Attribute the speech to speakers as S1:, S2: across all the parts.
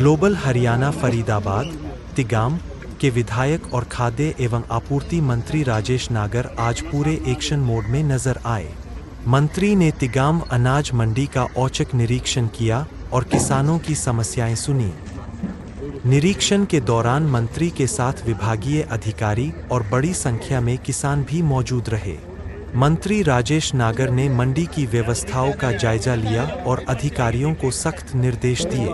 S1: Global Haryana Faridabad तिगाम के विधायक और खाद्य एवं आपूर्ति मंत्री राजेश नागर आज पूरे एक्शन मोड में नजर आए। मंत्री ने तिगाम अनाज मंडी का औचक निरीक्षण किया और किसानों की समस्याएं सुनी। निरीक्षण के दौरान मंत्री के साथ विभागीय अधिकारी और बड़ी संख्या में किसान भी मौजूद रहे। मंत्री राजेश नागर ने मंडी की व्यवस्थाओं का जायजा लिया और अधिकारियों को सख्त निर्देश दिए।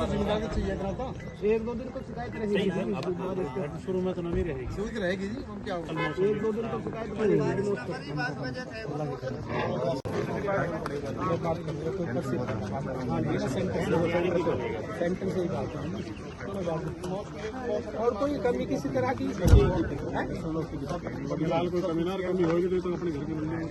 S2: और कोई कमी किसी तरह की
S3: फिलहाल कोई कमी होगी तो अपने घर के बंदे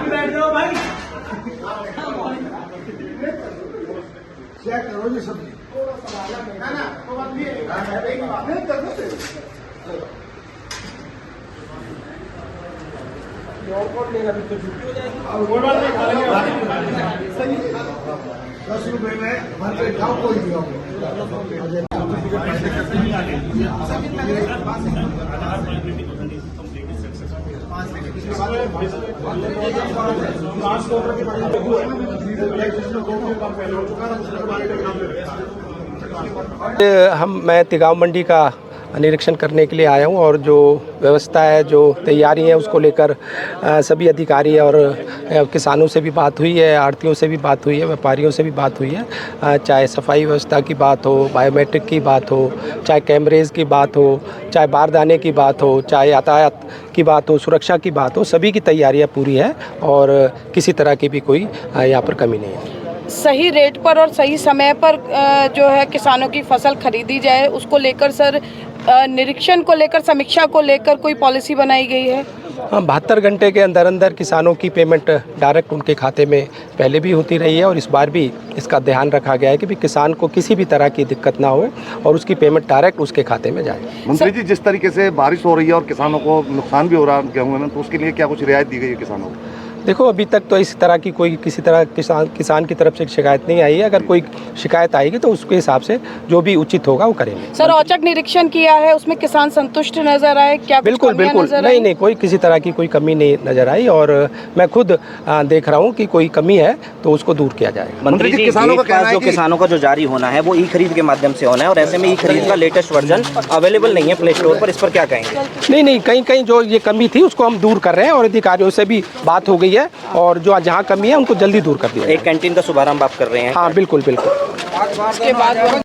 S2: बैठ जाओ भाई, चेक करो ये सब और कौन लेगा, फिर तो छुट्टी हो जाएगी। 10 रुपए में भर के खाओ, कोई भी
S4: मैं तिगाम मंडी का निरीक्षण करने के लिए आया हूं और जो व्यवस्था है, जो तैयारी है, उसको लेकर सभी अधिकारी और किसानों से भी बात हुई है, आढ़तियों से भी बात हुई है, व्यापारियों से भी बात हुई है। चाहे सफाई व्यवस्था की बात हो, बायोमेट्रिक की बात हो, चाहे कैमरेज की बात हो, चाहे बारदाने की बात हो, चाहे यातायात की बात हो, सुरक्षा की बात हो, सभी की तैयारियाँ पूरी है और किसी तरह की भी कोई यहाँ पर कमी नहीं है।
S5: सही रेट पर और सही समय पर जो है किसानों की फसल खरीदी जाए, उसको लेकर सर निरीक्षण को लेकर, समीक्षा को लेकर कोई पॉलिसी बनाई गई है?
S4: हाँ, 72 घंटे के अंदर अंदर किसानों की पेमेंट डायरेक्ट उनके खाते में पहले भी होती रही है और इस बार भी इसका ध्यान रखा गया है कि भी किसान को किसी भी तरह की दिक्कत ना हो और उसकी पेमेंट डायरेक्ट उसके खाते में जाए।
S6: मंत्री जी, जिस तरीके से बारिश हो रही है और किसानों को नुकसान भी हो रहा है गेहूं में, तो उसके लिए क्या कुछ रियायत दी गई है किसानों को?
S4: देखो, अभी तक तो इस तरह की कोई किसी तरह किसान की तरफ से शिकायत नहीं आई है। अगर कोई शिकायत आएगी तो उसके हिसाब से जो भी उचित होगा वो करेंगे।
S5: सर, औचक निरीक्षण किया है, उसमें किसान संतुष्ट नजर आए क्या?
S4: बिल्कुल बिल्कुल, नहीं, कोई किसी तरह की कोई कमी नहीं नजर आई और मैं खुद देख रहा हूँ कि कोई कमी है तो उसको दूर किया जाएगा।
S7: मंत्री जी, किसानों का जो जारी होना है वो ई खरीद के माध्यम से होना है और ऐसे में ई खरीद का लेटेस्ट वर्जन अवेलेबल नहीं है प्ले स्टोर पर, इस पर क्या कहेंगे?
S4: नहीं, कहीं जो ये कमी थी उसको हम दूर कर रहे हैं और अधिकारियों से भी बात हो गई है और जो जहाँ कमी है उनको जल्दी दूर कर दिया।
S7: एक कैंटीन का शुभारंभ आप कर रहे हैं?
S4: हाँ, बिल्कुल।
S5: उसके बाद